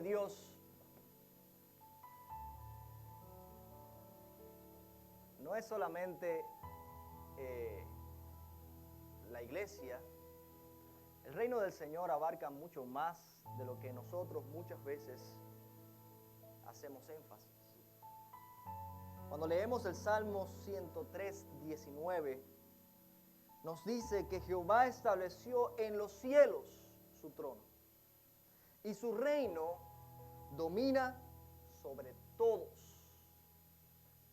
Dios no es solamente la iglesia. El reino del Señor abarca mucho más de lo que nosotros muchas veces hacemos énfasis. Cuando leemos el Salmo 103, 19, nos dice que Jehová estableció en los cielos su trono y su reino domina sobre todos.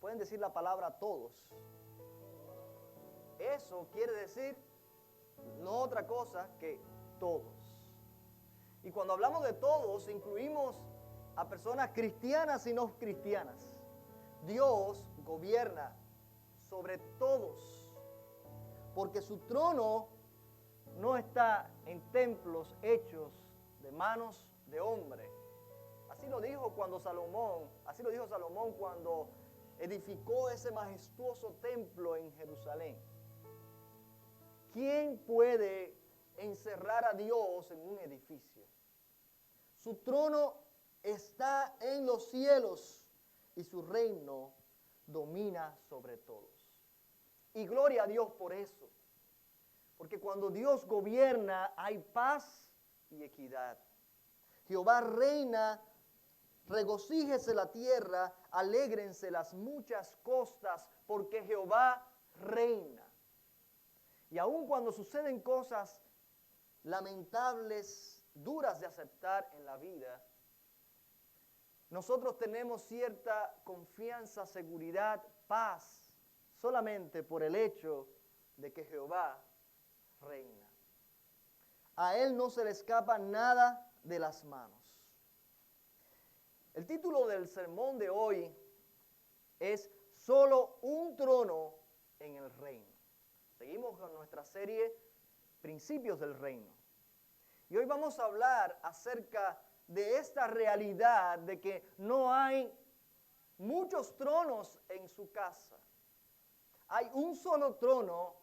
Pueden decir la palabra todos. Eso quiere decir no otra cosa que todos. Y cuando hablamos de todos, incluimos a personas cristianas y no cristianas. Dios gobierna sobre todos, porque su trono no está en templos hechos de manos de hombre. Así lo dijo Salomón cuando edificó ese majestuoso templo en Jerusalén. ¿Quién puede encerrar a Dios en un edificio? Su trono está en los cielos y su reino domina sobre todos. Y gloria a Dios por eso. Porque cuando Dios gobierna hay paz y equidad. Jehová reina, regocíjese la tierra, alégrense las muchas costas, porque Jehová reina. Y aun cuando suceden cosas lamentables, duras de aceptar en la vida, nosotros tenemos cierta confianza, seguridad, paz, solamente por el hecho de que Jehová reina. A Él no se le escapa nada de las manos. El título del sermón de hoy es Solo un trono en el reino. Seguimos con nuestra serie Principios del Reino. Y hoy vamos a hablar acerca de esta realidad de que no hay muchos tronos en su casa. Hay un solo trono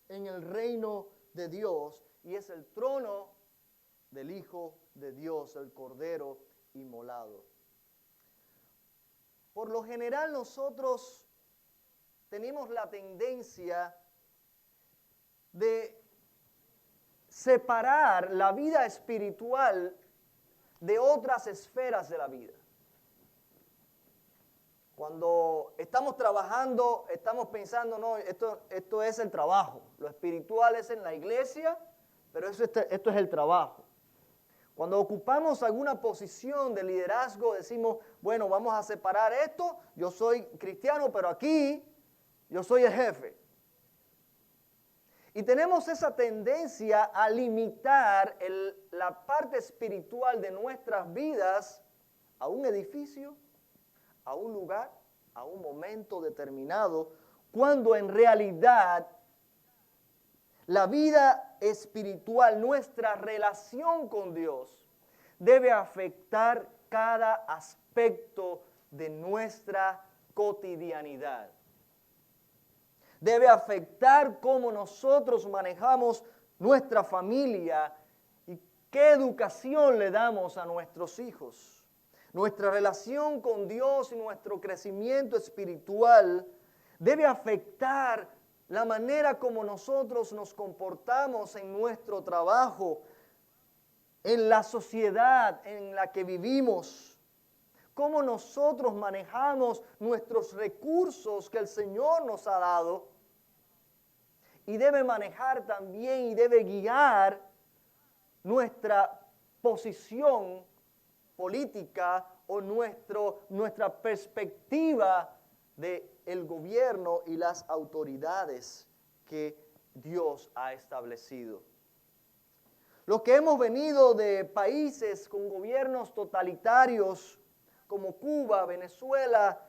en el reino de Dios y es el trono del Hijo de Dios, el Cordero inmolado. Por lo general nosotros tenemos la tendencia de separar la vida espiritual de otras esferas de la vida. Cuando estamos trabajando, estamos pensando, no, esto es el trabajo. Lo espiritual es en la iglesia, pero esto es el trabajo. Cuando ocupamos alguna posición de liderazgo, decimos, bueno, vamos a separar esto. Yo soy cristiano, pero aquí yo soy el jefe. Y tenemos esa tendencia a limitar la parte espiritual de nuestras vidas a un edificio, a un lugar, a un momento determinado, cuando en realidad la vida espiritual, nuestra relación con Dios, debe afectar cada aspecto de nuestra cotidianidad. Debe afectar cómo nosotros manejamos nuestra familia y qué educación le damos a nuestros hijos. Nuestra relación con Dios y nuestro crecimiento espiritual debe afectar la manera como nosotros nos comportamos en nuestro trabajo, en la sociedad en la que vivimos, cómo nosotros manejamos nuestros recursos que el Señor nos ha dado, y debe manejar también y debe guiar nuestra posición política o nuestra perspectiva del gobierno y las autoridades que Dios ha establecido. Los que hemos venido de países con gobiernos totalitarios como Cuba, Venezuela,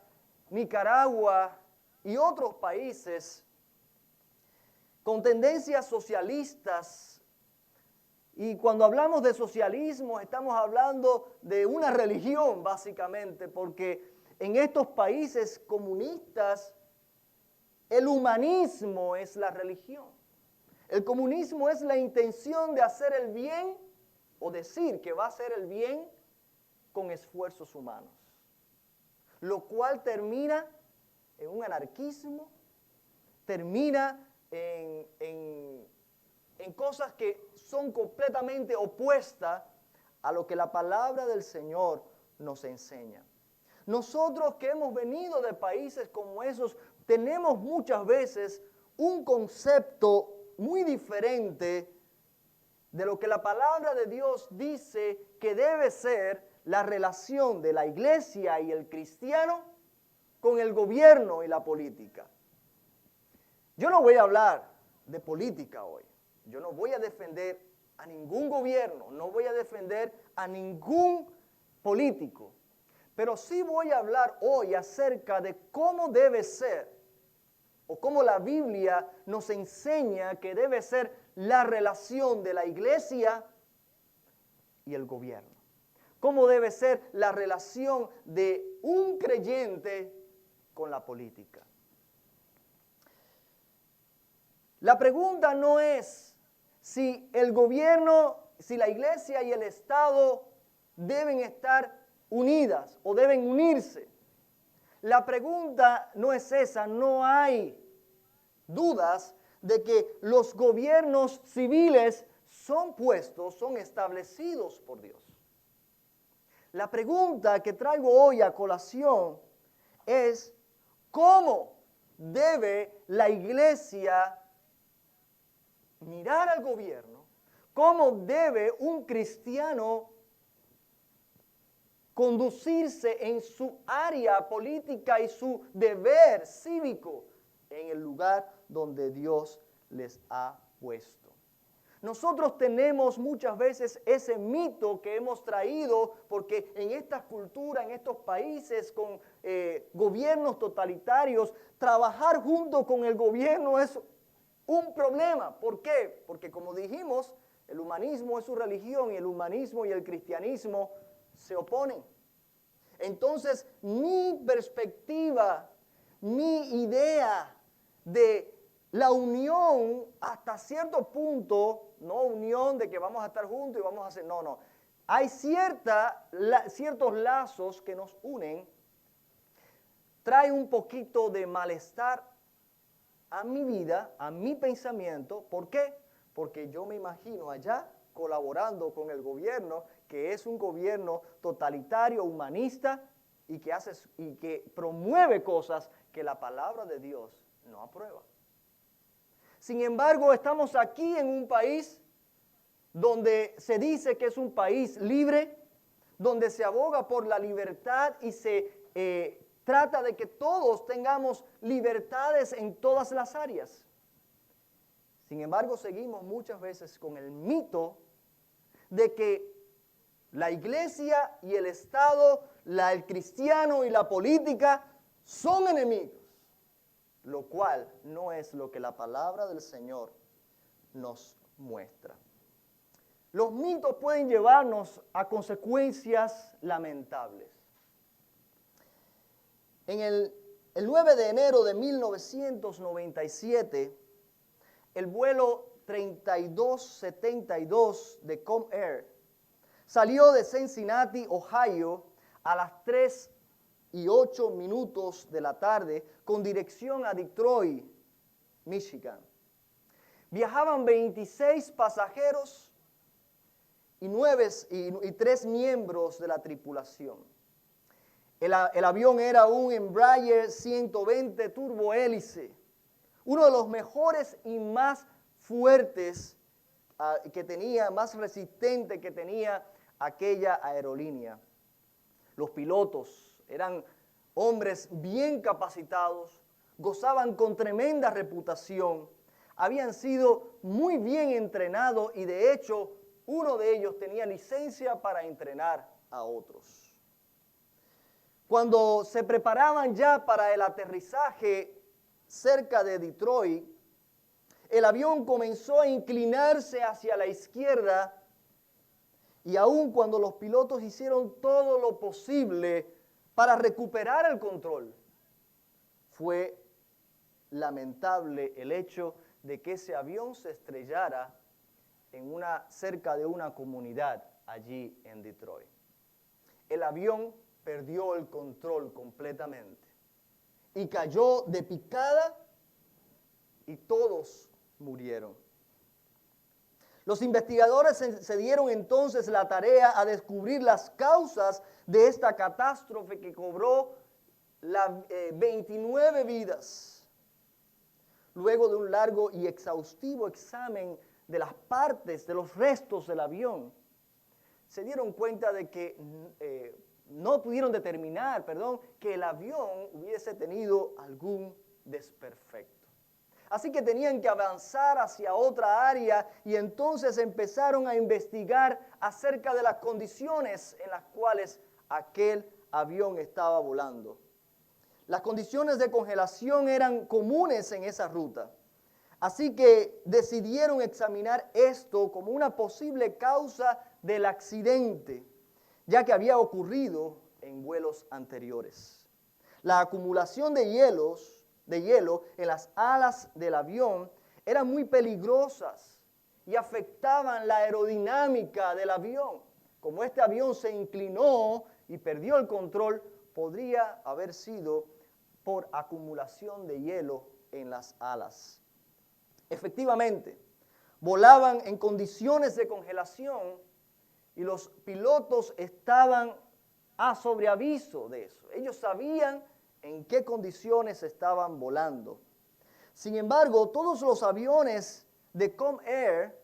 Nicaragua y otros países con tendencias socialistas, y cuando hablamos de socialismo estamos hablando de una religión básicamente, porque en estos países comunistas el humanismo es la religión. El comunismo es la intención de hacer el bien o decir que va a hacer el bien con esfuerzos humanos, lo cual termina en un anarquismo, termina en cosas que son completamente opuestas a lo que la palabra del Señor nos enseña. Nosotros que hemos venido de países como esos, tenemos muchas veces un concepto muy diferente de lo que la palabra de Dios dice que debe ser la relación de la iglesia y el cristiano con el gobierno y la política. Yo no voy a hablar de política hoy. Yo no voy a defender a ningún gobierno, no voy a defender a ningún político. Pero sí voy a hablar hoy acerca de cómo debe ser, o cómo la Biblia nos enseña que debe ser la relación de la iglesia y el gobierno. Cómo debe ser la relación de un creyente con la política. La pregunta no es si el gobierno, si la iglesia y el Estado deben estar unidas o deben unirse. La pregunta no es esa, no hay dudas de que los gobiernos civiles son puestos, son establecidos por Dios. La pregunta que traigo hoy a colación es ¿cómo debe la iglesia mirar al gobierno? ¿Cómo debe un cristiano conducirse en su área política y su deber cívico en el lugar donde Dios les ha puesto? Nosotros tenemos muchas veces ese mito que hemos traído porque en estas culturas, en estos países con gobiernos totalitarios, trabajar junto con el gobierno es un problema. ¿Por qué? Porque como dijimos, el humanismo es su religión y el humanismo y el cristianismo se oponen. Entonces, mi perspectiva, mi idea de la unión hasta cierto punto, no unión de que vamos a estar juntos y vamos a hacer, no. Hay ciertos lazos que nos unen, trae un poquito de malestar a mi vida, a mi pensamiento. ¿Por qué? Porque yo me imagino allá colaborando con el gobierno, que es un gobierno totalitario, humanista, y que promueve cosas que la palabra de Dios no aprueba. Sin embargo, estamos aquí en un país donde se dice que es un país libre, donde se aboga por la libertad y se trata de que todos tengamos libertades en todas las áreas. Sin embargo, seguimos muchas veces con el mito de que la iglesia y el Estado, el cristiano y la política son enemigos, lo cual no es lo que la palabra del Señor nos muestra. Los mitos pueden llevarnos a consecuencias lamentables. En el 9 de enero de 1997, el vuelo 3272 de Comair salió de Cincinnati, Ohio, a las 3:08 de la tarde con dirección a Detroit, Michigan. Viajaban 26 pasajeros y 3 miembros de la tripulación. El avión era un Embraer 120 turbohélice, uno de los mejores y más fuertes que tenía, más resistente que tenía aquella aerolínea. Los pilotos eran hombres bien capacitados, gozaban con tremenda reputación, habían sido muy bien entrenados y de hecho uno de ellos tenía licencia para entrenar a otros. Cuando se preparaban ya para el aterrizaje cerca de Detroit, el avión comenzó a inclinarse hacia la izquierda y aun cuando los pilotos hicieron todo lo posible para recuperar el control, fue lamentable el hecho de que ese avión se estrellara cerca de una comunidad allí en Detroit. el avión perdió el control completamente y cayó de picada y todos murieron. Los investigadores se dieron entonces la tarea a descubrir las causas de esta catástrofe que cobró 29 vidas. Luego de un largo y exhaustivo examen de las partes, de los restos del avión, se dieron cuenta de que no pudieron determinar, que el avión hubiese tenido algún desperfecto. Así que tenían que avanzar hacia otra área y entonces empezaron a investigar acerca de las condiciones en las cuales aquel avión estaba volando. Las condiciones de congelación eran comunes en esa ruta. Así que decidieron examinar esto como una posible causa del accidente, ya que había ocurrido en vuelos anteriores. La acumulación de hielo en las alas del avión eran muy peligrosas y afectaban la aerodinámica del avión. Como este avión se inclinó y perdió el control, podría haber sido por acumulación de hielo en las alas. Efectivamente, volaban en condiciones de congelación y los pilotos estaban a sobreaviso de eso. Ellos sabían en qué condiciones estaban volando. Sin embargo, todos los aviones de Comair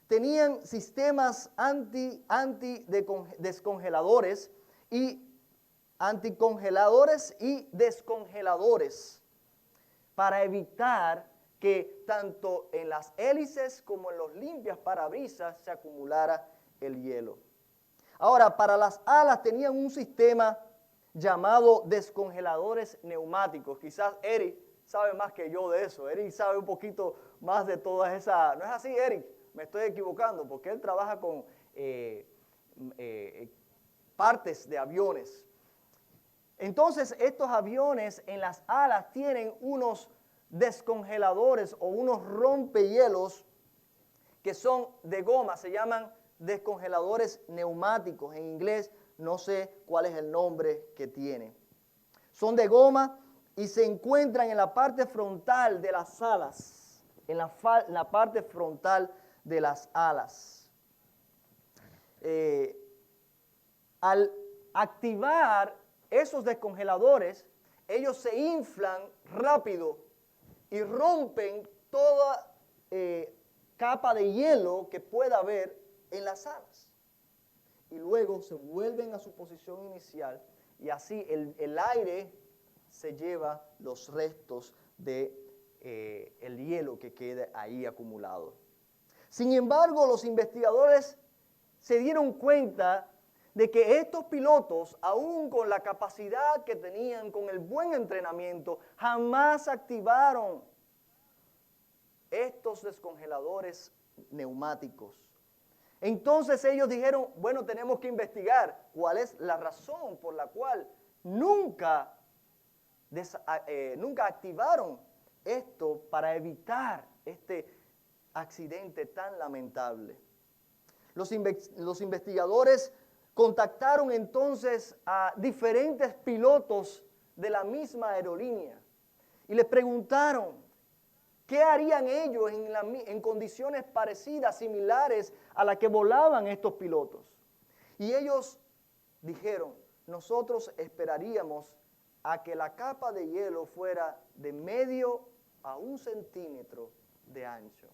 tenían sistemas anticongeladores y descongeladores para evitar que tanto en las hélices como en los limpiaparabrisas se acumulara el hielo. Ahora, para las alas tenían un sistema llamado descongeladores neumáticos. Quizás Eric sabe más que yo de eso. Eric sabe un poquito más de todas esas. ¿No es así, Eric? Me estoy equivocando porque él trabaja con partes de aviones. Entonces, estos aviones en las alas tienen unos descongeladores o unos rompehielos que son de goma, se llaman descongeladores neumáticos. En inglés no sé cuál es el nombre que tiene. Son de goma y se encuentran en la parte frontal de las alas, en la parte frontal de las alas. Al activar esos descongeladores, ellos se inflan rápido y rompen toda capa de hielo que pueda haber en las alas. Y luego se vuelven a su posición inicial y así el aire se lleva los restos de el hielo que quede ahí acumulado. Sin embargo, los investigadores se dieron cuenta de que estos pilotos, aún con la capacidad que tenían, con el buen entrenamiento, jamás activaron estos descongeladores neumáticos. Entonces ellos dijeron, bueno, tenemos que investigar cuál es la razón por la cual nunca activaron esto para evitar este accidente tan lamentable. Los investigadores contactaron entonces a diferentes pilotos de la misma aerolínea y les preguntaron qué harían ellos en condiciones parecidas, similares a las que volaban estos pilotos. Y ellos dijeron, nosotros esperaríamos a que la capa de hielo fuera de medio a 1 centímetro de ancho,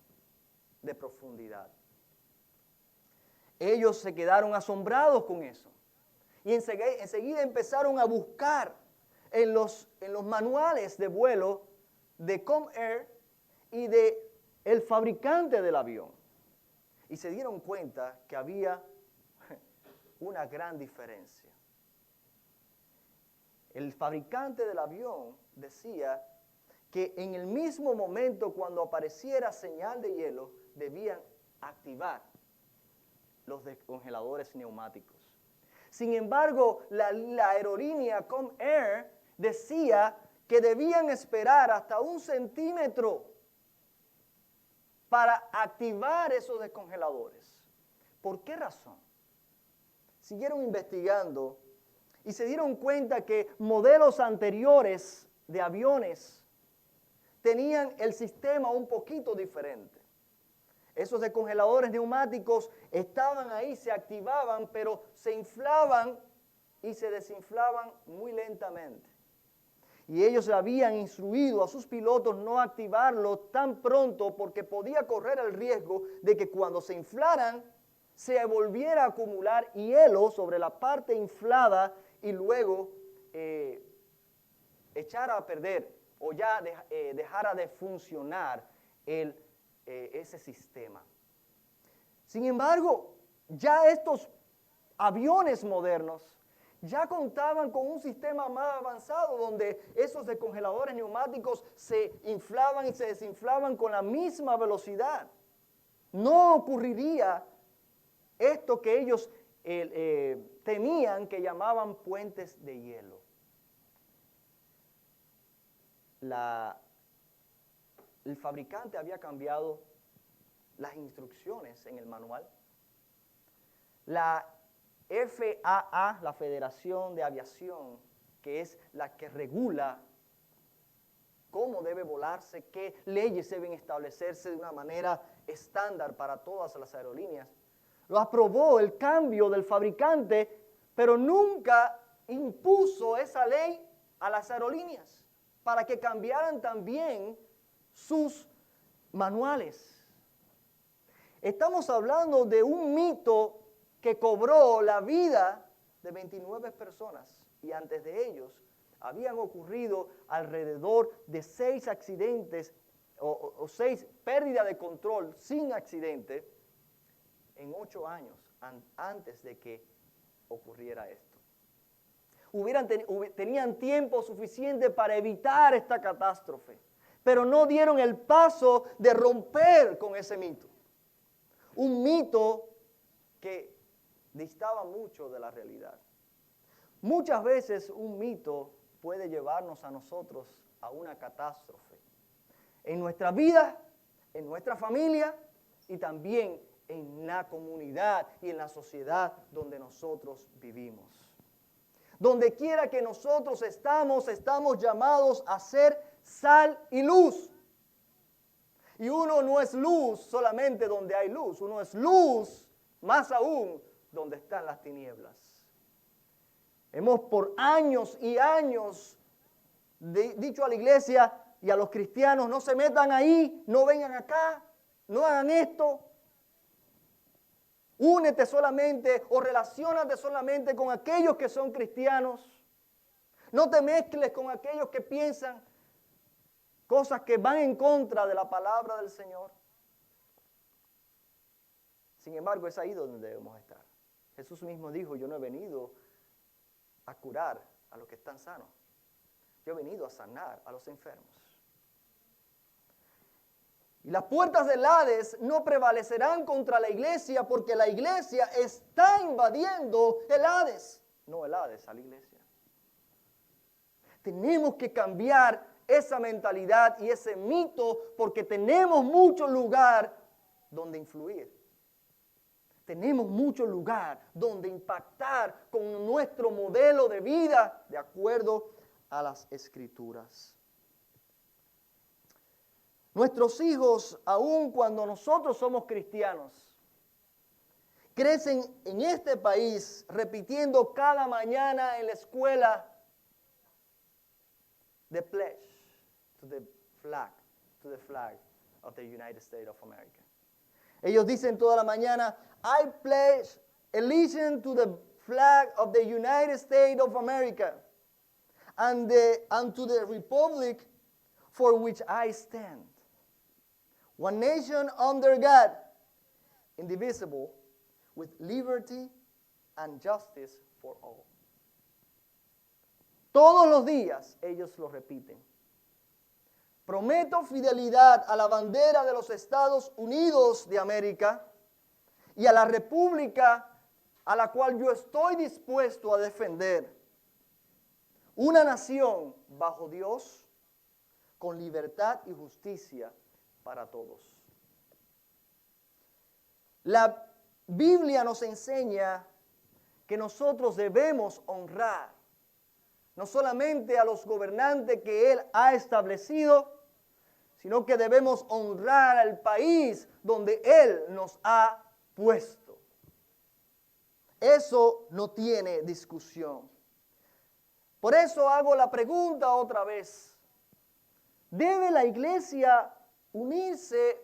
de profundidad. Ellos se quedaron asombrados con eso. Y enseguida empezaron a buscar en los manuales de vuelo de Comair y de el fabricante del avión. Y se dieron cuenta que había una gran diferencia. El fabricante del avión decía que en el mismo momento cuando apareciera señal de hielo, debían activar los descongeladores neumáticos. Sin embargo, la aerolínea Comair decía que debían esperar hasta 1 centímetro para activar esos descongeladores. ¿Por qué razón? Siguieron investigando y se dieron cuenta que modelos anteriores de aviones tenían el sistema un poquito diferente. Esos descongeladores neumáticos estaban ahí, se activaban, pero se inflaban y se desinflaban muy lentamente. Y ellos habían instruido a sus pilotos no activarlo tan pronto porque podía correr el riesgo de que cuando se inflaran se volviera a acumular hielo sobre la parte inflada y luego echara a perder o ya dejara de funcionar ese sistema. Sin embargo, ya estos aviones modernos ya contaban con un sistema más avanzado donde esos descongeladores neumáticos se inflaban y se desinflaban con la misma velocidad. No ocurriría esto que ellos temían, que llamaban puentes de hielo. El fabricante había cambiado las instrucciones en el manual. La FAA, la Federación de Aviación, que es la que regula cómo debe volarse, qué leyes deben establecerse de una manera estándar para todas las aerolíneas, lo aprobó el cambio del fabricante, pero nunca impuso esa ley a las aerolíneas para que cambiaran también sus manuales. Estamos hablando de un mito que cobró la vida de 29 personas y antes de ellos habían ocurrido alrededor de 6 accidentes o 6 pérdidas de control sin accidente en 8 años antes de que ocurriera esto. Tenían tiempo suficiente para evitar esta catástrofe, pero no dieron el paso de romper con ese mito. Un mito que distaba mucho de la realidad. Muchas veces un mito puede llevarnos a nosotros a una catástrofe. En nuestra vida, en nuestra familia y también en la comunidad y en la sociedad donde nosotros vivimos. Donde quiera que nosotros estamos llamados a ser sal y luz. Y uno no es luz solamente donde hay luz, uno es luz más aún donde están las tinieblas. Hemos por años y años dicho a la iglesia y a los cristianos, no se metan ahí, no vengan acá, no hagan esto. Únete solamente o relaciónate solamente con aquellos que son cristianos. No te mezcles con aquellos que piensan cosas que van en contra de la palabra del Señor. Sin embargo, es ahí donde debemos estar. Jesús mismo dijo, yo no he venido a curar a los que están sanos. Yo he venido a sanar a los enfermos. Y las puertas del Hades no prevalecerán contra la iglesia porque la iglesia está invadiendo el Hades. No el Hades, a la iglesia. Tenemos que cambiar esa mentalidad y ese mito porque tenemos mucho lugar donde influir. Tenemos mucho lugar donde impactar con nuestro modelo de vida de acuerdo a las Escrituras. Nuestros hijos, aun cuando nosotros somos cristianos, crecen en este país repitiendo cada mañana en la escuela the pledge to the flag of the United States of America. Ellos dicen toda la mañana, I pledge allegiance to the flag of the United States of America and to the republic for which I stand. One nation under God, indivisible, with liberty and justice for all. Todos los días ellos lo repiten. Prometo fidelidad a la bandera de los Estados Unidos de América y a la república a la cual yo estoy dispuesto a defender. Una nación bajo Dios, con libertad y justicia para todos. La Biblia nos enseña que nosotros debemos honrar no solamente a los gobernantes que Él ha establecido, sino que debemos honrar al país donde Él nos ha puesto. Eso no tiene discusión. Por eso hago la pregunta otra vez. ¿Debe la iglesia unirse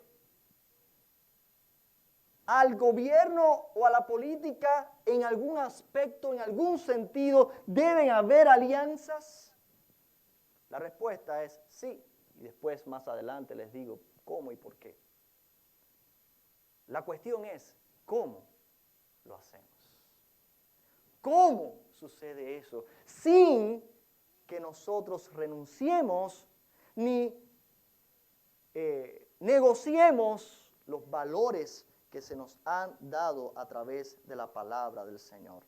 al gobierno o a la política en algún aspecto, en algún sentido? ¿Deben haber alianzas? La respuesta es sí. Y después, más adelante, les digo cómo y por qué. La cuestión es, ¿cómo lo hacemos? ¿Cómo sucede eso? Sin que nosotros renunciemos ni negociemos los valores que se nos han dado a través de la palabra del Señor.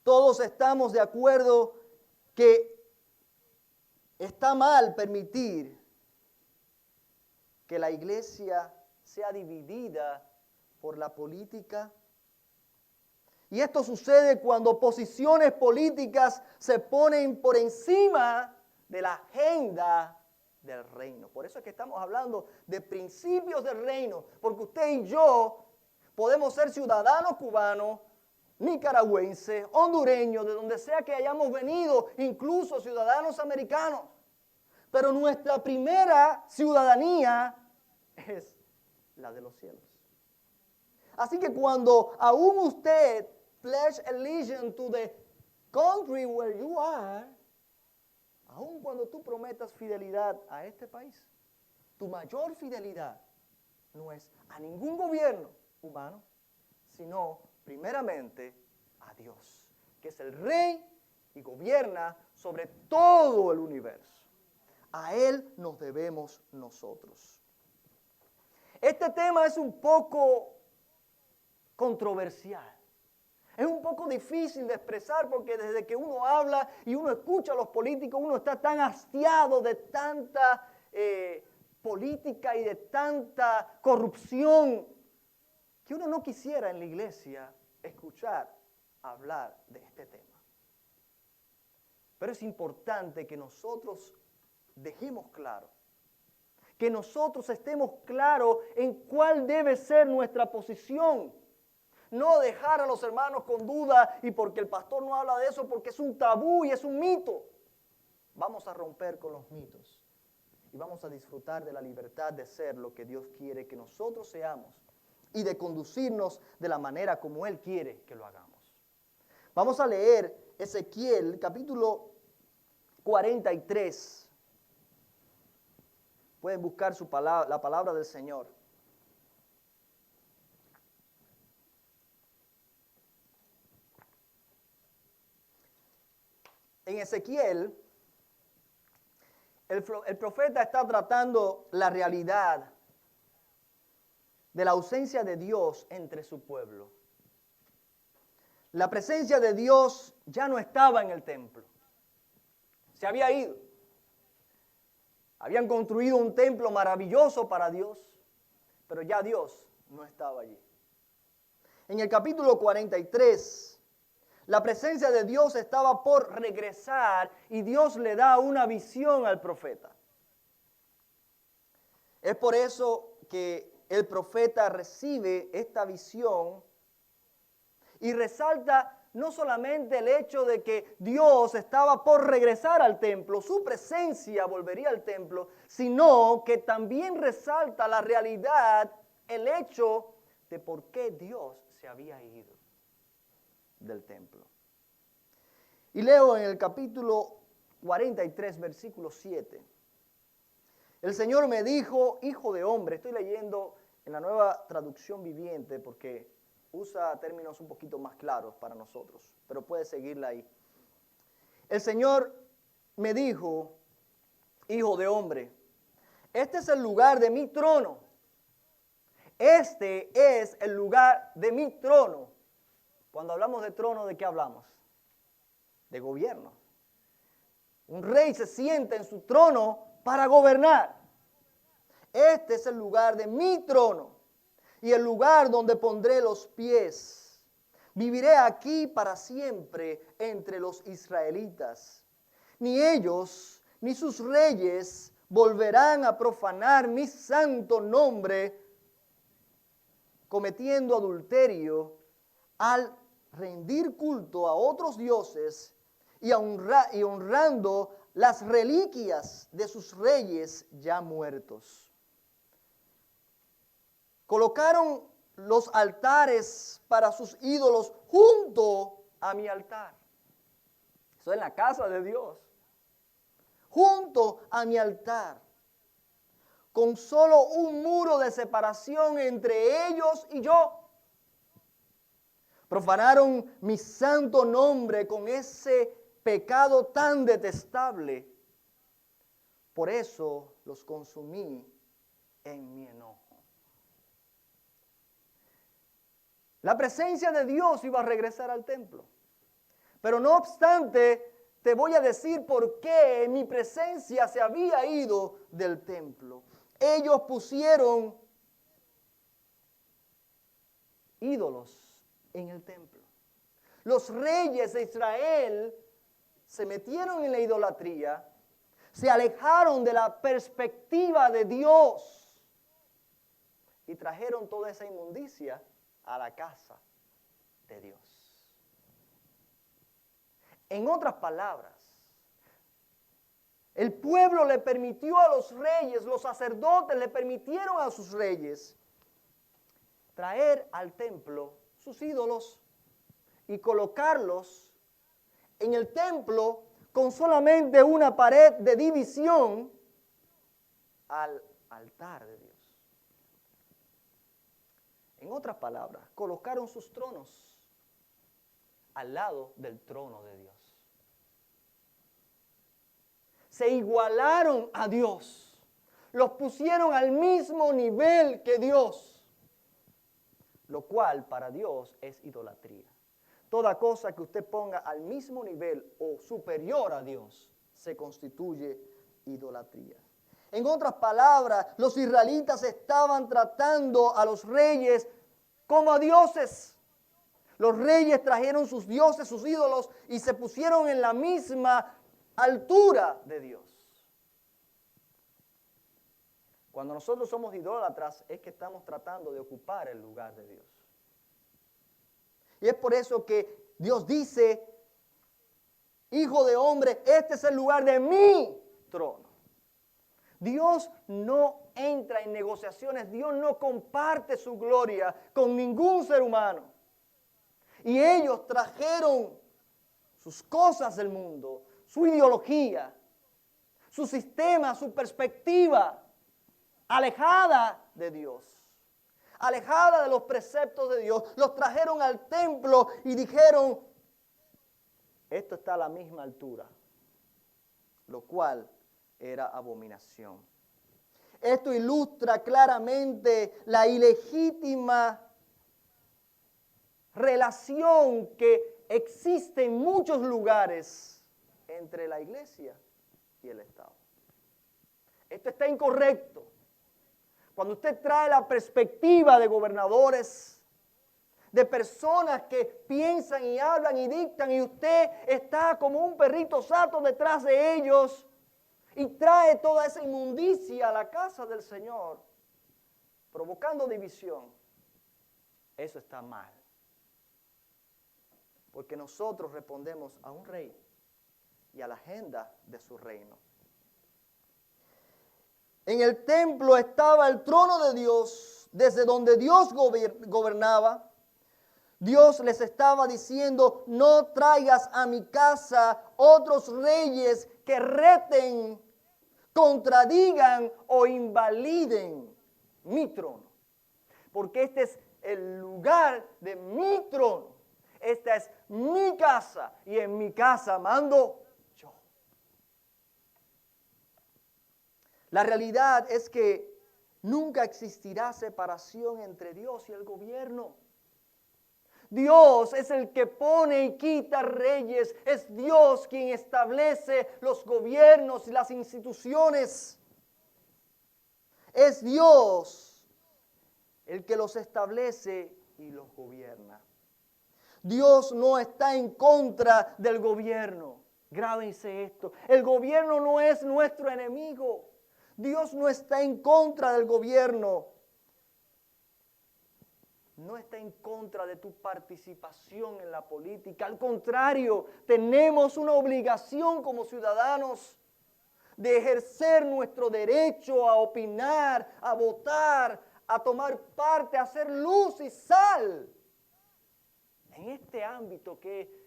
Todos estamos de acuerdo que está mal permitir que la iglesia sea dividida por la política. Y esto sucede cuando posiciones políticas se ponen por encima de la agenda del reino. Por eso es que estamos hablando de principios del reino, porque usted y yo podemos ser ciudadanos cubanos, nicaragüenses, hondureños, de donde sea que hayamos venido, incluso ciudadanos americanos. Pero nuestra primera ciudadanía es la de los cielos. Así que cuando aún usted pledge allegiance to the country where you are, aun cuando tú prometas fidelidad a este país, tu mayor fidelidad no es a ningún gobierno humano, sino primeramente a Dios, que es el Rey y gobierna sobre todo el universo. A Él nos debemos nosotros. Este tema es un poco controversial. Es un poco difícil de expresar porque desde que uno habla y uno escucha a los políticos, uno está tan hastiado de tanta política y de tanta corrupción que uno no quisiera en la iglesia escuchar hablar de este tema. Pero es importante que nosotros dejemos claro, que nosotros estemos claros en cuál debe ser nuestra posición. No dejar a los hermanos con duda y porque el pastor no habla de eso, porque es un tabú y es un mito. Vamos a romper con los mitos y vamos a disfrutar de la libertad de ser lo que Dios quiere que nosotros seamos y de conducirnos de la manera como Él quiere que lo hagamos. Vamos a leer Ezequiel capítulo 43. Pueden buscar la palabra del Señor. En Ezequiel, el profeta está tratando la realidad de la ausencia de Dios entre su pueblo. La presencia de Dios ya no estaba en el templo. Se había ido. Habían construido un templo maravilloso para Dios, pero ya Dios no estaba allí. En el capítulo 43, la presencia de Dios estaba por regresar y Dios le da una visión al profeta. Es por eso que el profeta recibe esta visión y resalta no solamente el hecho de que Dios estaba por regresar al templo, su presencia volvería al templo, sino que también resalta la realidad, el hecho de por qué Dios se había ido del templo. Y leo en el capítulo 43, versículo 7. El Señor me dijo, hijo de hombre, estoy leyendo en la Nueva Traducción Viviente porque usa términos un poquito más claros para nosotros, pero puede seguirla ahí. El Señor me dijo, hijo de hombre, este es el lugar de mi trono. Este es el lugar de mi trono. Cuando hablamos de trono, ¿de qué hablamos? De gobierno. Un rey se sienta en su trono para gobernar. Este es el lugar de mi trono y el lugar donde pondré los pies. Viviré aquí para siempre entre los israelitas. Ni ellos, ni sus reyes volverán a profanar mi santo nombre, cometiendo adulterio al rendir culto a otros dioses y honrando las reliquias de sus reyes ya muertos. Colocaron los altares para sus ídolos junto a mi altar. Eso es la casa de Dios. Junto a mi altar. Con solo un muro de separación entre ellos y yo. Profanaron mi santo nombre con ese pecado tan detestable. Por eso los consumí en mi enojo. La presencia de Dios iba a regresar al templo. Pero no obstante, te voy a decir por qué mi presencia se había ido del templo. Ellos pusieron ídolos en el templo. Los reyes de Israel se metieron en la idolatría, se alejaron de la perspectiva de Dios y trajeron toda esa inmundicia a la casa de Dios. En otras palabras, el pueblo le permitió a los reyes, los sacerdotes le permitieron a sus reyes traer al templo sus ídolos y colocarlos en el templo con solamente una pared de división al altar de Dios. En otras palabras, colocaron sus tronos al lado del trono de Dios. Se igualaron a Dios. Los pusieron al mismo nivel que Dios. Lo cual para Dios es idolatría. Toda cosa que usted ponga al mismo nivel o superior a Dios se constituye idolatría. En otras palabras, los israelitas estaban tratando a los reyes como a dioses. Los reyes trajeron sus dioses, sus ídolos, y se pusieron en la misma altura de Dios. Cuando nosotros somos idólatras es que estamos tratando de ocupar el lugar de Dios. Y es por eso que Dios dice, hijo de hombre, este es el lugar de mi trono. Dios no entra en negociaciones, Dios no comparte su gloria con ningún ser humano. Y ellos trajeron sus cosas del mundo, su ideología, su sistema, su perspectiva, alejada de Dios, alejada de los preceptos de Dios. Los trajeron al templo y dijeron, esto está a la misma altura, lo cual era abominación. Esto ilustra claramente la ilegítima relación que existe en muchos lugares entre la iglesia y el Estado. Esto está incorrecto. Cuando usted trae la perspectiva de gobernadores, de personas que piensan y hablan y dictan, y usted está como un perrito sato detrás de ellos y trae toda esa inmundicia a la casa del Señor, provocando división, eso está mal. Porque nosotros respondemos a un rey y a la agenda de su reino. En el templo estaba el trono de Dios, desde donde Dios gobernaba. Dios les estaba diciendo, no traigas a mi casa otros reyes que reten, contradigan o invaliden mi trono. Porque este es el lugar de mi trono. Esta es mi casa y en mi casa mando yo. La realidad es que nunca existirá separación entre Dios y el gobierno. Dios es el que pone y quita reyes. Es Dios quien establece los gobiernos y las instituciones. Es Dios el que los establece y los gobierna. Dios no está en contra del gobierno. Grábense esto. El gobierno no es nuestro enemigo. Dios no está en contra del gobierno. No está en contra de tu participación en la política. Al contrario, tenemos una obligación como ciudadanos de ejercer nuestro derecho a opinar, a votar, a tomar parte, a hacer luz y sal en este ámbito que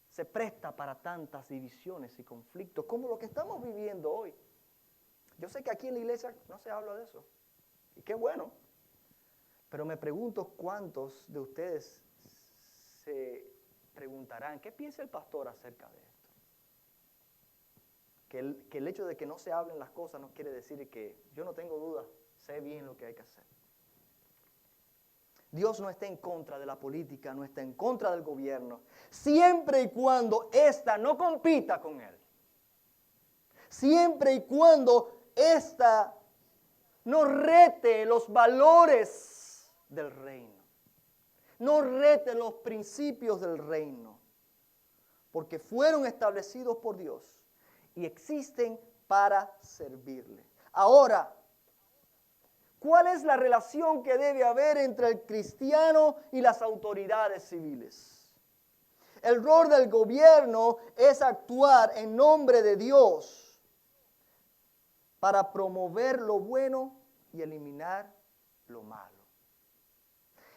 se presta para tantas divisiones y conflictos como lo que estamos viviendo hoy. Yo sé que aquí en la iglesia no se habla de eso, y qué bueno, pero me pregunto cuántos de ustedes se preguntarán, ¿qué piensa el pastor acerca de esto? Que el hecho de que no se hablen las cosas no quiere decir que yo no tengo dudas, sé bien lo que hay que hacer. Dios no está en contra de la política, no está en contra del gobierno, siempre y cuando ésta no compita con él. Siempre y cuando ésta no rete los valores del reino, no rete los principios del reino, porque fueron establecidos por Dios y existen para servirle. Ahora, ¿cuál es la relación que debe haber entre el cristiano y las autoridades civiles? El rol del gobierno es actuar en nombre de Dios para promover lo bueno y eliminar lo malo.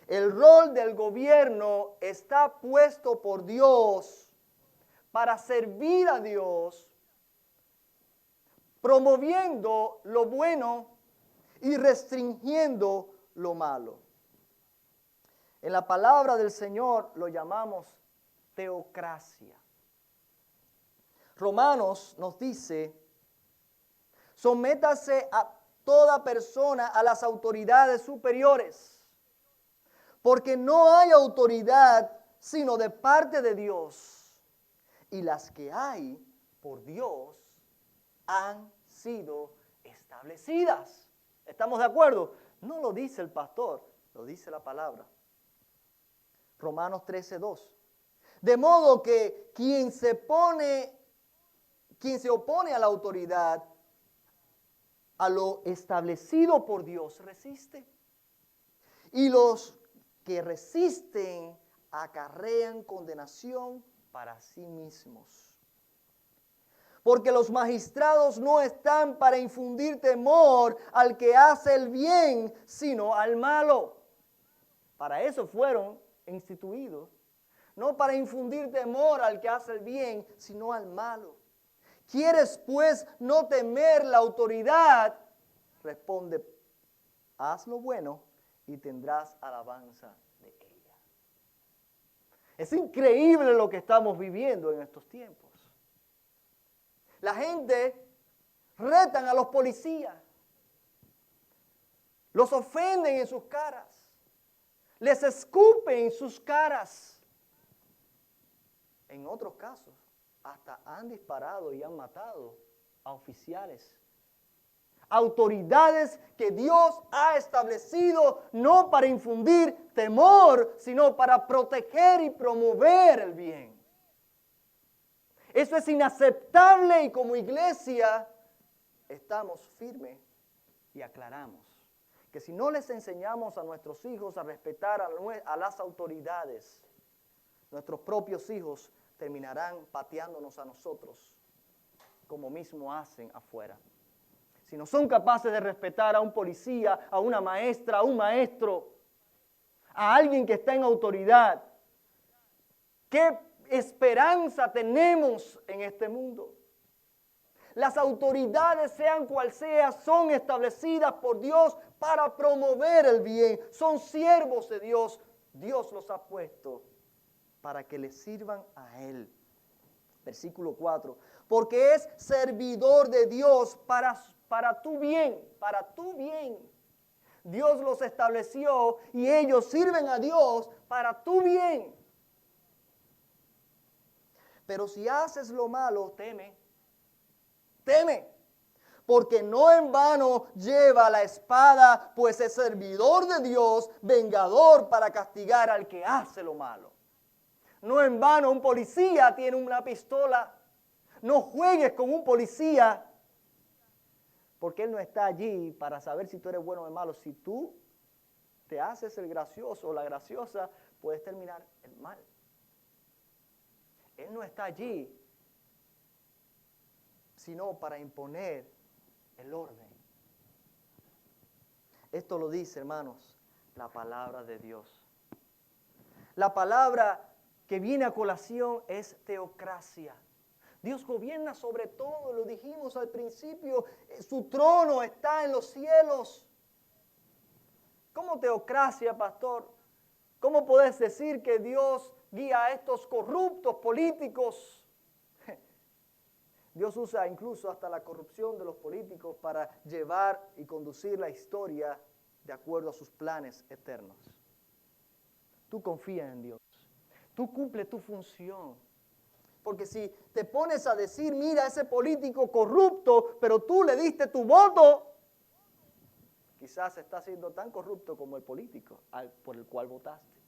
El rol del gobierno está puesto por Dios para servir a Dios, promoviendo lo bueno y restringiendo lo malo. En la palabra del Señor lo llamamos teocracia. Romanos nos dice, sométase a toda persona a las autoridades superiores, porque no hay autoridad sino de parte de Dios, y las que hay por Dios han sido establecidas. ¿Estamos de acuerdo? No lo dice el pastor, lo dice la palabra. Romanos 13:2. De modo que quien se opone a la autoridad, a lo establecido por Dios, resiste. Y los que resisten acarrean condenación para sí mismos. Porque los magistrados no están para infundir temor al que hace el bien, sino al malo. Para eso fueron instituidos. No para infundir temor al que hace el bien, sino al malo. ¿Quieres pues no temer la autoridad? Responde, haz lo bueno y tendrás alabanza de ella. Es increíble lo que estamos viviendo en estos tiempos. La gente retan a los policías, los ofenden en sus caras, les escupen en sus caras. En otros casos, hasta han disparado y han matado a oficiales, autoridades que Dios ha establecido no para infundir temor, sino para proteger y promover el bien. Eso es inaceptable y como iglesia estamos firmes y aclaramos que si no les enseñamos a nuestros hijos a respetar a las autoridades, nuestros propios hijos terminarán pateándonos a nosotros, como mismo hacen afuera. Si no son capaces de respetar a un policía, a una maestra, a un maestro, a alguien que está en autoridad, ¿qué esperanza tenemos en este mundo? Las autoridades, sean cual sea, son establecidas por Dios para promover el bien. Son siervos de Dios. Dios los ha puesto para que les sirvan a Él. Versículo 4. Porque es servidor de Dios para tu bien, para tu bien. Dios los estableció y ellos sirven a Dios para tu bien. Pero si haces lo malo, teme, porque no en vano lleva la espada, pues es servidor de Dios, vengador para castigar al que hace lo malo. No en vano un policía tiene una pistola. No juegues con un policía, porque él no está allí para saber si tú eres bueno o malo. Si tú te haces el gracioso o la graciosa, puedes terminar el mal. Él no está allí sino para imponer el orden. Esto lo dice, hermanos, la palabra de Dios. La palabra que viene a colación es teocracia. Dios gobierna sobre todo, lo dijimos al principio, su trono está en los cielos. ¿Cómo teocracia, pastor? ¿Cómo puedes decir que Dios guía a estos corruptos políticos? Dios usa incluso hasta la corrupción de los políticos para llevar y conducir la historia de acuerdo a sus planes eternos. Tú confías en Dios. Tú cumples tu función. Porque si te pones a decir, mira ese político corrupto, pero tú le diste tu voto, quizás está siendo tan corrupto como el político por el cual votaste.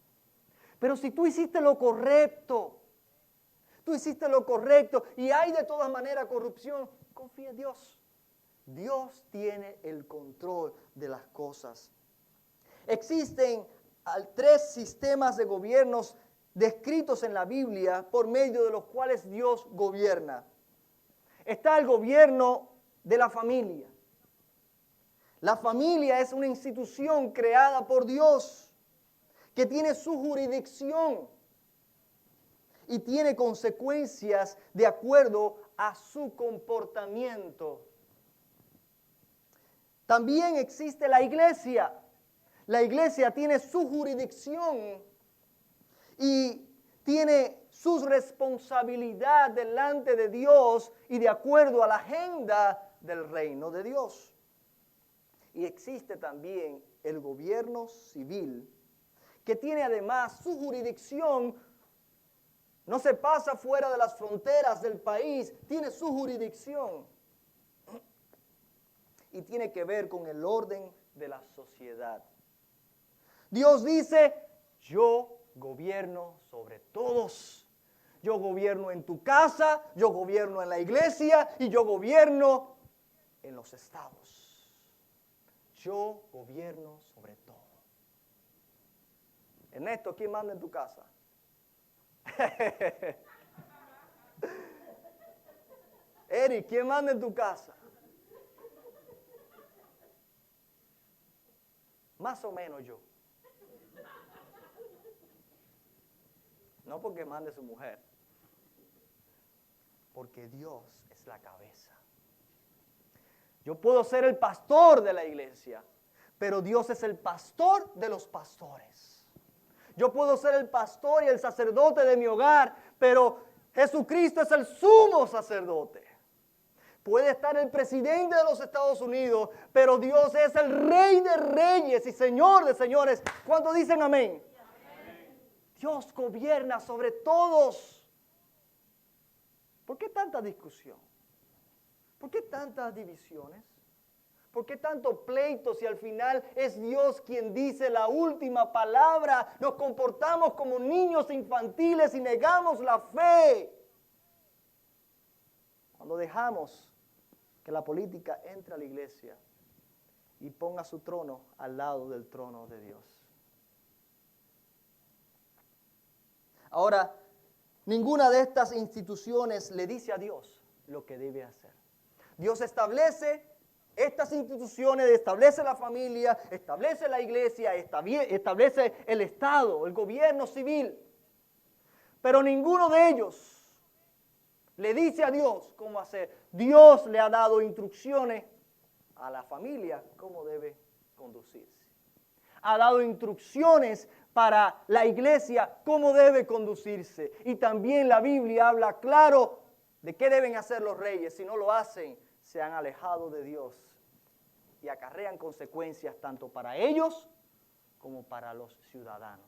Pero si tú hiciste lo correcto, y hay de todas maneras corrupción, confía en Dios. Dios tiene el control de las cosas. Existen 3 sistemas de gobiernos descritos en la Biblia por medio de los cuales Dios gobierna. Está el gobierno de la familia. La familia es una institución creada por Dios que tiene su jurisdicción y tiene consecuencias de acuerdo a su comportamiento. También existe la iglesia. La iglesia tiene su jurisdicción y tiene su responsabilidad delante de Dios y de acuerdo a la agenda del reino de Dios. Y existe también el gobierno civil, que tiene además su jurisdicción, no se pasa fuera de las fronteras del país, tiene su jurisdicción. Y tiene que ver con el orden de la sociedad. Dios dice, yo gobierno sobre todos. Yo gobierno en tu casa, yo gobierno en la iglesia y yo gobierno en los estados. Yo gobierno sobre todo. Ernesto, ¿quién manda en tu casa? Eric, ¿quién manda en tu casa? Más o menos yo. No porque mande su mujer, porque Dios es la cabeza. Yo puedo ser el pastor de la iglesia, pero Dios es el pastor de los pastores. Yo puedo ser el pastor y el sacerdote de mi hogar, pero Jesucristo es el sumo sacerdote. Puede estar el presidente de los Estados Unidos, pero Dios es el Rey de reyes y Señor de señores. ¿Cuántos dicen amén? Dios gobierna sobre todos. ¿Por qué tanta discusión? ¿Por qué tantas divisiones? ¿Por qué tanto pleito si al final es Dios quien dice la última palabra? Nos comportamos como niños infantiles y negamos la fe. Cuando dejamos que la política entre a la iglesia y ponga su trono al lado del trono de Dios. Ahora, ninguna de estas instituciones le dice a Dios lo que debe hacer. Dios establece estas instituciones, establece la familia, establece la iglesia, establece el Estado, el gobierno civil. Pero ninguno de ellos le dice a Dios cómo hacer. Dios le ha dado instrucciones a la familia cómo debe conducirse. Ha dado instrucciones para la iglesia cómo debe conducirse. Y también la Biblia habla claro de qué deben hacer los reyes. Si no lo hacen, se han alejado de Dios y acarrean consecuencias tanto para ellos como para los ciudadanos.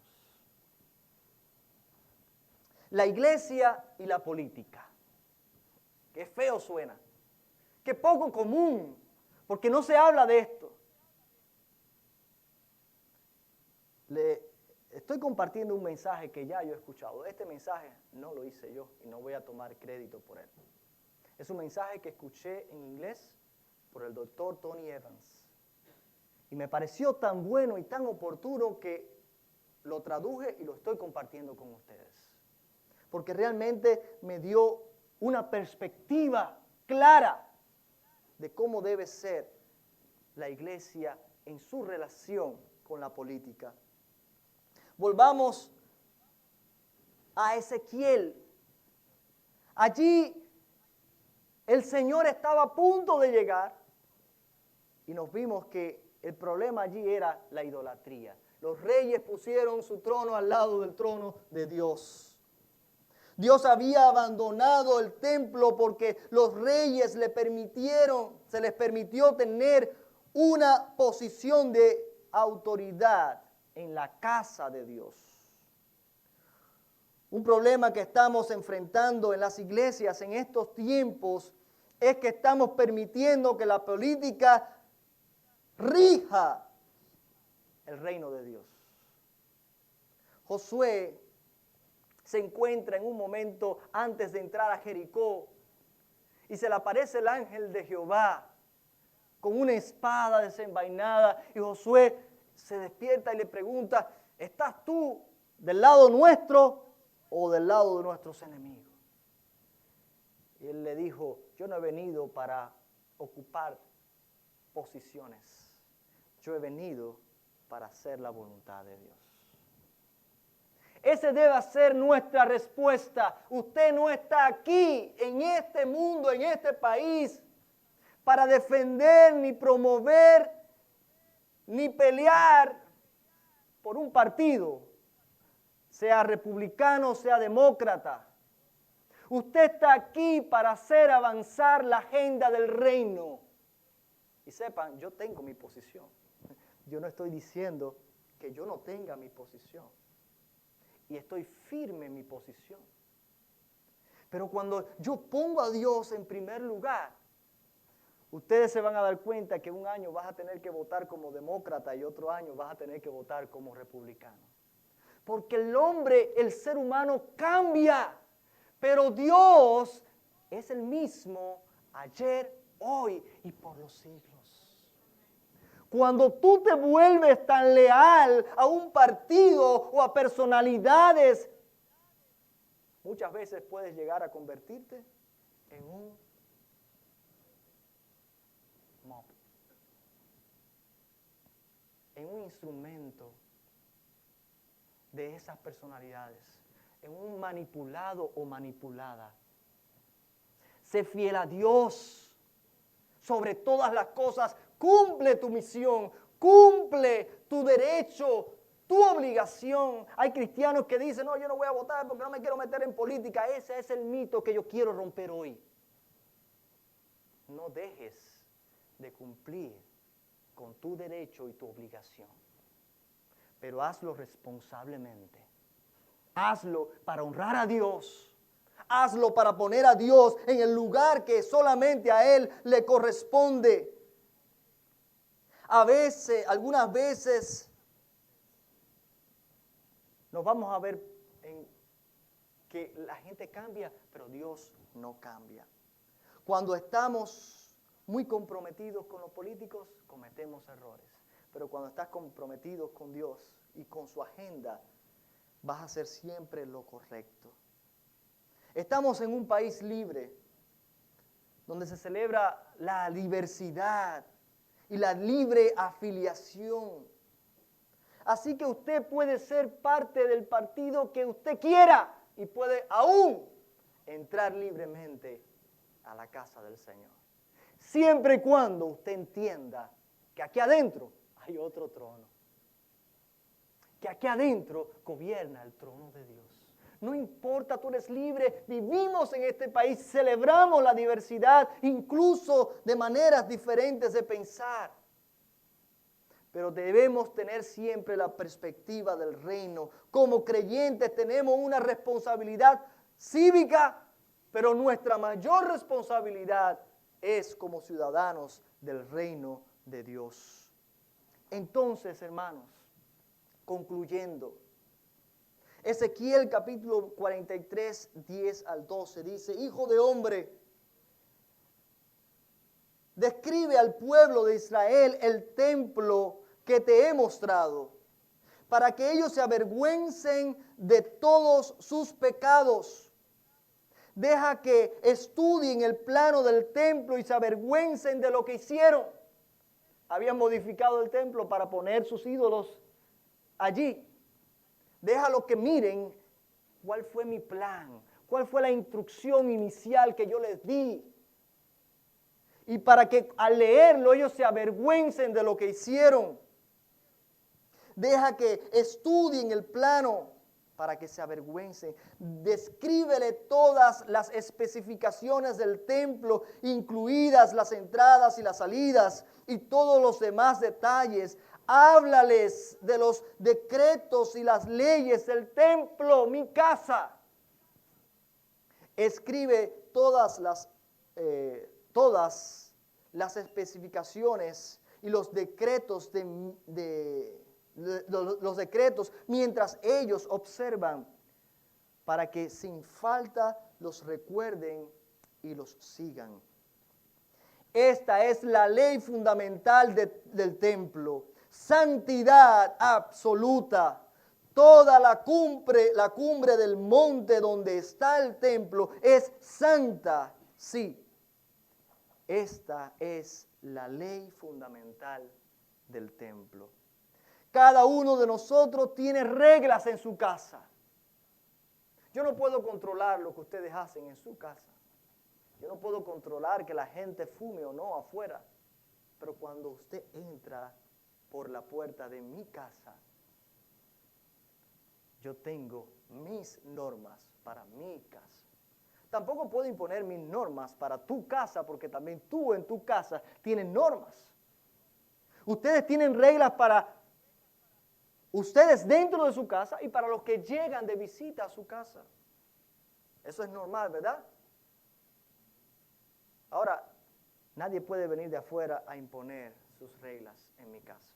La iglesia y la política. Qué feo suena. Qué poco común, porque no se habla de esto. Estoy Estoy compartiendo un mensaje que ya yo he escuchado. Este mensaje no lo hice yo y no voy a tomar crédito por él. Es un mensaje que escuché en inglés por el doctor Tony Evans. Y me pareció tan bueno y tan oportuno que lo traduje y lo estoy compartiendo con ustedes. Porque realmente me dio una perspectiva clara de cómo debe ser la iglesia en su relación con la política. Volvamos a Ezequiel. Allí el Señor estaba a punto de llegar y nos vimos que el problema allí era la idolatría. Los reyes pusieron su trono al lado del trono de Dios. Dios había abandonado el templo porque los reyes se les permitió tener una posición de autoridad en la casa de Dios. Un problema que estamos enfrentando en las iglesias en estos tiempos es que estamos permitiendo que la política rija el reino de Dios. Josué se encuentra en un momento antes de entrar a Jericó y se le aparece el ángel de Jehová con una espada desenvainada y Josué se despierta y le pregunta, ¿estás tú del lado nuestro o del lado de nuestros enemigos? Y él le dijo, yo no he venido para ocupar posiciones, yo he venido para hacer la voluntad de Dios. Esa debe ser nuestra respuesta. Usted no está aquí, en este mundo, en este país, para defender, ni promover, ni pelear por un partido, sea republicano, sea demócrata. Usted está aquí para hacer avanzar la agenda del reino. Y sepan, yo tengo mi posición. Yo no estoy diciendo que yo no tenga mi posición. Y estoy firme en mi posición. Pero cuando yo pongo a Dios en primer lugar, ustedes se van a dar cuenta que un año vas a tener que votar como demócrata y otro año vas a tener que votar como republicano. Porque el hombre, el ser humano cambia, pero Dios es el mismo ayer, hoy y por los siglos. Cuando tú te vuelves tan leal a un partido o a personalidades, muchas veces puedes llegar a convertirte en un mob, en un instrumento de esas personalidades, en un manipulado o manipulada. Sé fiel a Dios sobre todas las cosas. Cumple tu misión, cumple tu derecho, tu obligación. Hay cristianos que dicen, no, yo no voy a votar porque no me quiero meter en política. Ese es el mito que yo quiero romper hoy. No dejes de cumplir con tu derecho y tu obligación, pero hazlo responsablemente. Hazlo para honrar a Dios. Hazlo para poner a Dios en el lugar que solamente a Él le corresponde. A veces, algunas veces, nos vamos a ver en que la gente cambia, pero Dios no cambia. Cuando estamos muy comprometidos con los políticos, cometemos errores. Pero cuando estás comprometido con Dios y con su agenda, vas a hacer siempre lo correcto. Estamos en un país libre, donde se celebra la diversidad y la libre afiliación. Así que usted puede ser parte del partido que usted quiera y puede aún entrar libremente a la casa del Señor. Siempre y cuando usted entienda que aquí adentro hay otro trono. Que aquí adentro gobierna el trono de Dios. No importa, tú eres libre, vivimos en este país, celebramos la diversidad, incluso de maneras diferentes de pensar. Pero debemos tener siempre la perspectiva del reino. Como creyentes tenemos una responsabilidad cívica, pero nuestra mayor responsabilidad es como ciudadanos del reino de Dios. Entonces, hermanos, concluyendo, Ezequiel capítulo 43, 10 al 12 dice: Hijo de hombre, describe al pueblo de Israel el templo que te he mostrado, para que ellos se avergüencen de todos sus pecados. Deja que estudien el plano del templo y se avergüencen de lo que hicieron. Habían modificado el templo para poner sus ídolos allí. Déjalo que miren cuál fue mi plan, cuál fue la instrucción inicial que yo les di. Y para que al leerlo ellos se avergüencen de lo que hicieron. Deja que estudien el plano para que se avergüencen. Descríbele todas las especificaciones del templo, incluidas las entradas y las salidas y todos los demás detalles. Háblales de los decretos y las leyes del templo, mi casa. Escribe todas las especificaciones y los decretos los decretos mientras ellos observan, para que sin falta los recuerden y los sigan. Esta es la ley fundamental del templo. Santidad absoluta. Toda la cumbre del monte donde está el templo es santa. Sí, esta es la ley fundamental del templo. Cada uno de nosotros tiene reglas en su casa. Yo no puedo controlar lo que ustedes hacen en su casa. Yo no puedo controlar que la gente fume o no afuera. Pero cuando usted entra por la puerta de mi casa, yo tengo mis normas para mi casa. Tampoco puedo imponer mis normas para tu casa, porque también tú en tu casa tienes normas. Ustedes tienen reglas para ustedes dentro de su casa y para los que llegan de visita a su casa. Eso es normal, ¿verdad? Ahora, nadie puede venir de afuera a imponer sus reglas en mi casa.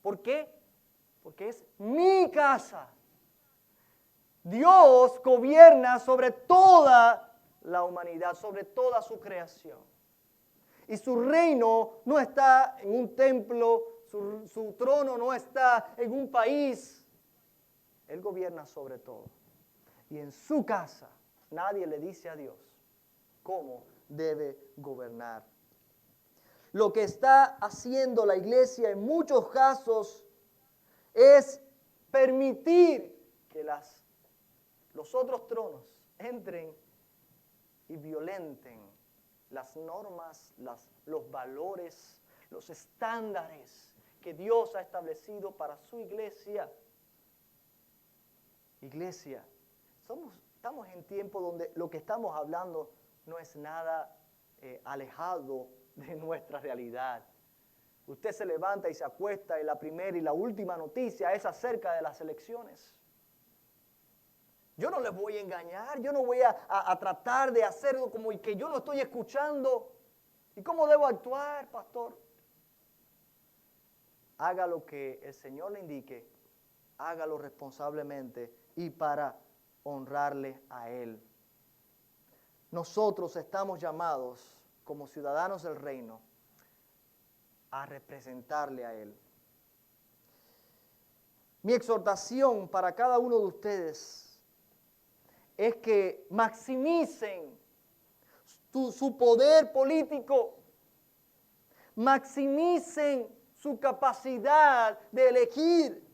¿Por qué? Porque es mi casa. Dios gobierna sobre toda la humanidad, sobre toda su creación. Y su reino no está en un templo, su trono no está en un país. Él gobierna sobre todo. Y en su casa nadie le dice a Dios cómo debe gobernar. Lo que está haciendo la iglesia en muchos casos es permitir que los otros tronos entren y violenten las normas, los valores, los estándares que Dios ha establecido para su iglesia. Iglesia, estamos en tiempo donde lo que estamos hablando no es nada alejado de nuestra realidad. Usted se levanta y se acuesta y la primera y la última noticia es acerca de las elecciones. Yo no les voy a engañar, yo no voy a tratar de hacerlo como que yo lo estoy escuchando. ¿Y cómo debo actuar, pastor? Haga lo que el Señor le indique, hágalo responsablemente y para honrarle a Él. Nosotros estamos llamados, como ciudadanos del reino, a representarle a Él. Mi exhortación para cada uno de ustedes es que maximicen su poder político, maximicen su capacidad de elegir.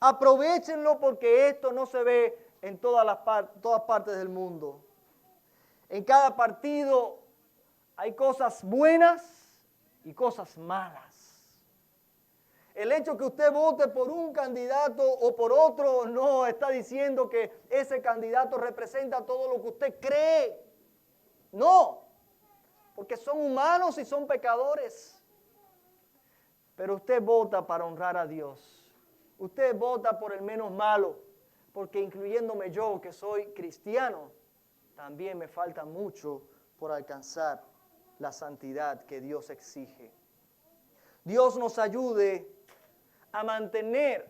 Aprovechenlo porque esto no se ve en todas partes del mundo. En cada partido hay cosas buenas y cosas malas. El hecho que usted vote por un candidato o por otro no está diciendo que ese candidato representa todo lo que usted cree. No, porque son humanos y son pecadores. Pero usted vota para honrar a Dios. Usted vota por el menos malo, porque incluyéndome yo que soy cristiano, también me falta mucho por alcanzar la santidad que Dios exige. Dios nos ayude a mantener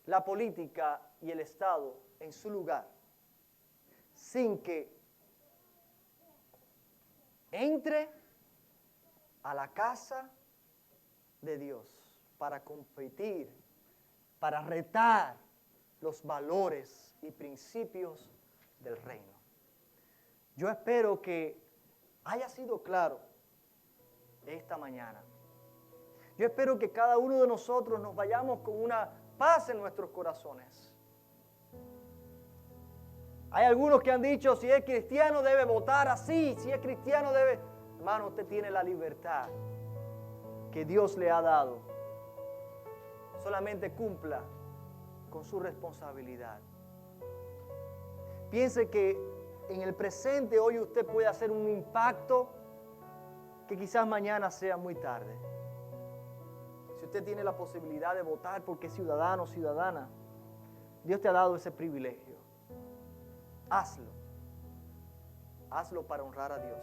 la política y el Estado en su lugar, sin que entre a la casa de Dios para competir, para retar los valores y principios del reino. Yo espero que haya sido claro esta mañana. Yo espero que cada uno de nosotros nos vayamos con una paz en nuestros corazones. Hay algunos que han dicho, si es cristiano debe votar así, si es cristiano debe... Hermano, usted tiene la libertad que Dios le ha dado. Solamente cumpla con su responsabilidad. Piense que en el presente hoy usted puede hacer un impacto que quizás mañana sea muy tarde. Si usted tiene la posibilidad de votar porque es ciudadano o ciudadana, Dios te ha dado ese privilegio. Hazlo. Hazlo para honrar a Dios.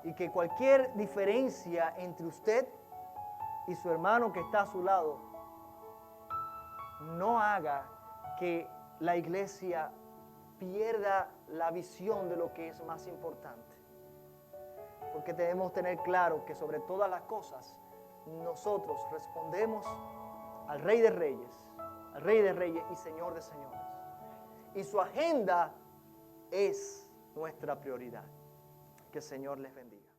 Y que cualquier diferencia entre usted y su hermano que está a su lado no haga que la iglesia pierda la visión de lo que es más importante. Porque debemos tener claro que sobre todas las cosas nosotros respondemos al Rey de Reyes y Señor de Señores. Y su agenda es nuestra prioridad. Que el Señor les bendiga.